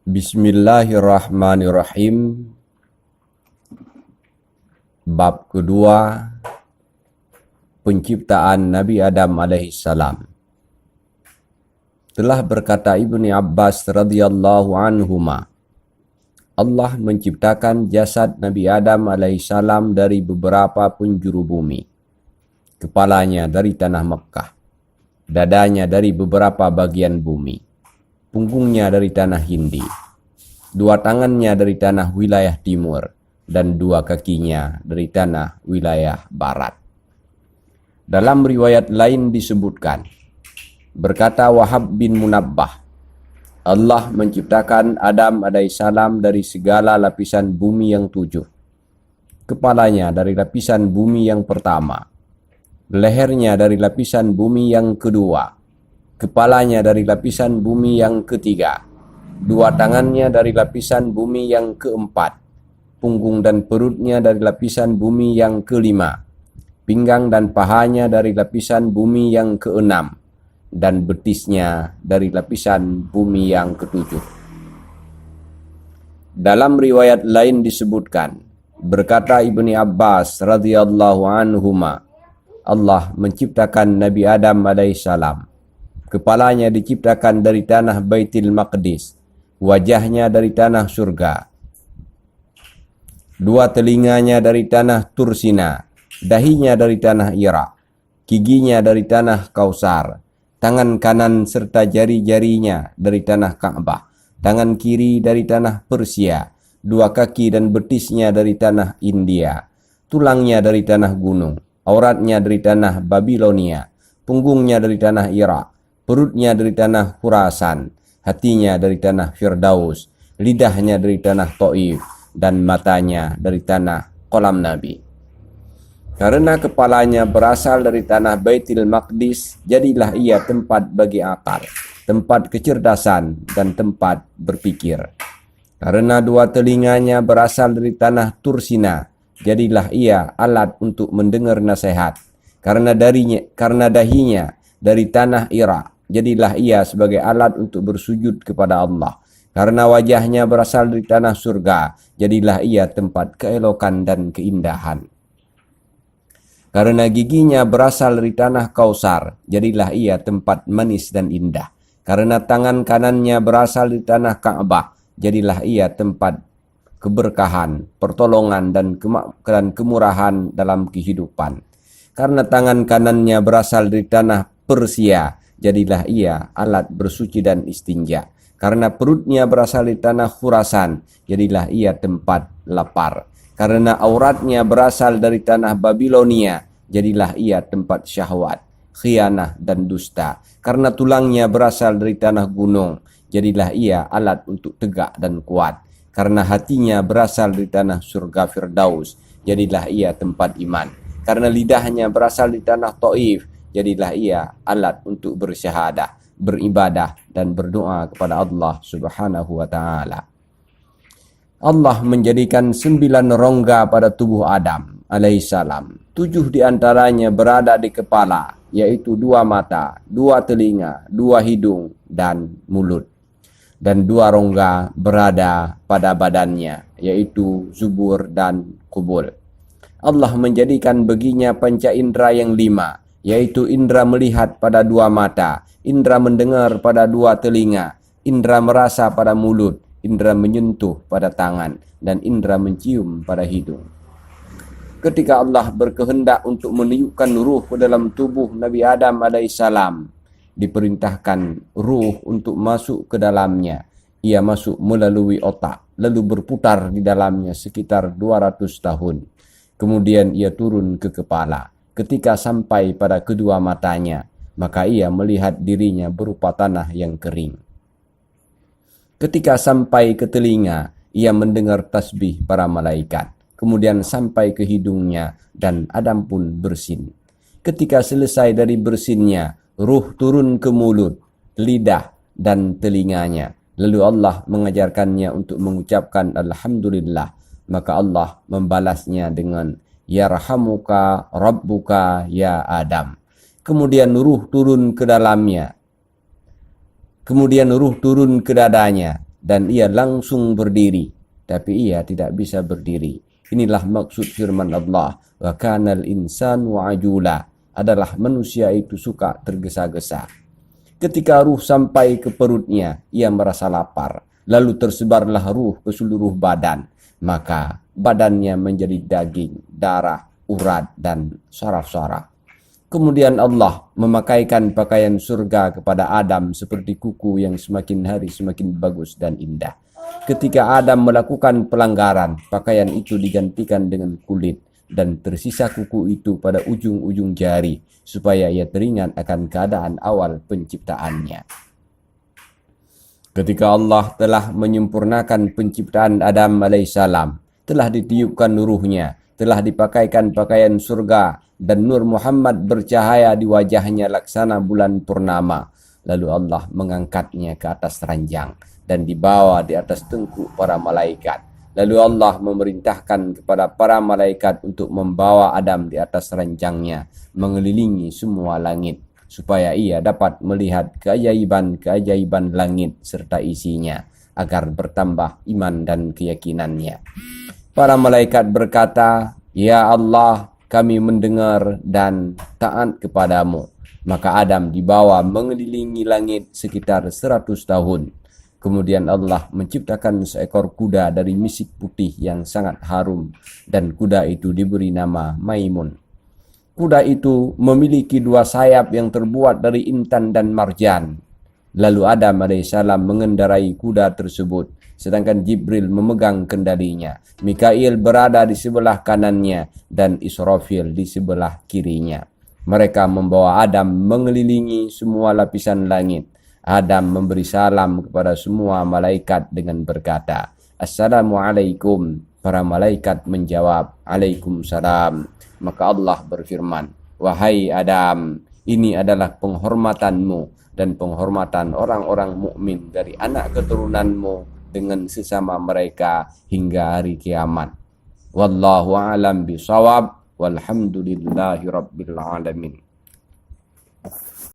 Bismillahirrahmanirrahim. Bab kedua, penciptaan Nabi Adam alaihissalam. Telah berkata Ibnu Abbas radhiyallahu anhuma, Allah menciptakan jasad Nabi Adam alaihissalam dari beberapa penjuru bumi. Kepalanya dari tanah Mekkah, dadanya dari beberapa bagian bumi, punggungnya dari tanah Hindi, dua tangannya dari tanah wilayah timur, dan dua kakinya dari tanah wilayah barat. Dalam riwayat lain disebutkan, berkata Wahab bin Munabbah, Allah menciptakan Adam alaihissalam dari segala lapisan bumi yang 7. Kepalanya dari lapisan bumi yang pertama, lehernya dari lapisan bumi yang kedua, kepalanya dari lapisan bumi yang ketiga, dua tangannya dari lapisan bumi yang keempat, punggung dan perutnya dari lapisan bumi yang kelima, pinggang dan pahanya dari lapisan bumi yang keenam, dan betisnya dari lapisan bumi yang ketujuh. Dalam riwayat lain disebutkan, berkata Ibnu Abbas radhiyallahu anhuma, Allah menciptakan Nabi Adam alaihissalam. Kepalanya diciptakan dari tanah Baitul Maqdis, wajahnya dari tanah surga, dua telinganya dari tanah Tursina, dahinya dari tanah Irak, giginya dari tanah Kausar, tangan kanan serta jari-jarinya dari tanah Ka'bah, tangan kiri dari tanah Persia, dua kaki dan betisnya dari tanah India, tulangnya dari tanah gunung, auratnya dari tanah Babilonia, punggungnya dari tanah Irak, perutnya dari tanah Khurasan, hatinya dari tanah Firdaus, lidahnya dari tanah Taif, dan matanya dari tanah kolam Nabi. Karena kepalanya berasal dari tanah Baitul Maqdis, jadilah ia tempat bagi akal, tempat kecerdasan, dan tempat berpikir. Karena dua telinganya berasal dari tanah Tursina, jadilah ia alat untuk mendengar nasihat. Karena dahinya dari tanah Irak, jadilah ia sebagai alat untuk bersujud kepada Allah. Karena wajahnya berasal dari tanah surga, jadilah ia tempat keelokan dan keindahan. Karena giginya berasal dari tanah Kausar, jadilah ia tempat manis dan indah. Karena tangan kanannya berasal dari tanah Ka'bah, jadilah ia tempat keberkahan, pertolongan, dan kemurahan dalam kehidupan. Karena tangan kanannya berasal dari tanah Persia, jadilah ia alat bersuci dan istinja. Karena perutnya berasal dari tanah Khurasan, jadilah ia tempat lapar. Karena auratnya berasal dari tanah Babilonia, jadilah ia tempat syahwat, khianah, dan dusta. Karena tulangnya berasal dari tanah gunung, jadilah ia alat untuk tegak dan kuat. Karena hatinya berasal dari tanah surga Firdaus, jadilah ia tempat iman. Karena lidahnya berasal dari tanah Taif, jadilah ia alat untuk bersyahadah, beribadah, dan berdoa kepada Allah subhanahu wa ta'ala. Allah menjadikan 9 rongga pada tubuh Adam alaihissalam. 7 diantaranya berada di kepala, yaitu 2 mata, 2 telinga, 2 hidung, dan mulut. Dan 2 rongga berada pada badannya, yaitu zubur dan kubul. Allah menjadikan baginya panca indera yang 5, yaitu indera melihat pada 2 mata, indera mendengar pada 2 telinga, indera merasa pada mulut, indera menyentuh pada tangan, dan indera mencium pada hidung. Ketika Allah berkehendak untuk meniupkan ruh ke dalam tubuh Nabi Adam alaihissalam, diperintahkan ruh untuk masuk ke dalamnya. Ia masuk melalui otak, lalu berputar di dalamnya sekitar 200 tahun. Kemudian ia turun ke kepala. Ketika sampai pada kedua matanya, maka ia melihat dirinya berupa tanah yang kering. Ketika sampai ke telinga, ia mendengar tasbih para malaikat. Kemudian sampai ke hidungnya, dan Adam pun bersin. Ketika selesai dari bersinnya, ruh turun ke mulut, lidah, dan telinganya. Lalu Allah mengajarkannya untuk mengucapkan Alhamdulillah. Maka Allah membalasnya dengan Yarhamuka Rabbuka ya Adam. Kemudian ruh turun ke dalamnya. Kemudian ruh turun ke dadanya, dan ia langsung berdiri, tapi ia tidak bisa berdiri. Inilah maksud firman Allah, wa kanal insanu ajula, adalah manusia itu suka tergesa-gesa. Ketika ruh sampai ke perutnya, ia merasa lapar. Lalu tersebarlah ruh ke seluruh badan. Maka badannya menjadi daging, darah, urat, dan saraf-saraf. Kemudian Allah memakaikan pakaian surga kepada Adam seperti kuku yang semakin hari semakin bagus dan indah. Ketika Adam melakukan pelanggaran, pakaian itu digantikan dengan kulit dan tersisa kuku itu pada ujung-ujung jari supaya ia teringat akan keadaan awal penciptaannya. Ketika Allah telah menyempurnakan penciptaan Adam alaihissalam, telah ditiupkan ruhnya, telah dipakaikan pakaian surga, dan Nur Muhammad bercahaya di wajahnya laksana bulan purnama. Lalu Allah mengangkatnya ke atas ranjang dan dibawa di atas tengkuk para malaikat. Lalu Allah memerintahkan kepada para malaikat untuk membawa Adam di atas ranjangnya, mengelilingi semua langit, supaya ia dapat melihat keajaiban-keajaiban langit serta isinya, agar bertambah iman dan keyakinannya. Para malaikat berkata, "Ya Allah, kami mendengar dan taat kepadamu." Maka Adam dibawa mengelilingi langit sekitar 100 tahun. Kemudian Allah menciptakan seekor kuda dari misik putih yang sangat harum, dan kuda itu diberi nama Maimun. Kuda itu memiliki 2 sayap yang terbuat dari intan dan marjan. Lalu Adam alaihissalam mengendarai kuda tersebut, sedangkan Jibril memegang kendalinya. Mikail berada di sebelah kanannya dan Israfil di sebelah kirinya. Mereka membawa Adam mengelilingi semua lapisan langit. Adam memberi salam kepada semua malaikat dengan berkata, "Assalamualaikum." Para malaikat menjawab, "Waalaikumsalam." Maka Allah berfirman, "Wahai Adam, ini adalah penghormatanmu dan penghormatan orang-orang mukmin dari anak keturunanmu dengan sesama mereka hingga hari kiamat. Wallahu a'lam bishawab, walhamdulillahi rabbil alamin."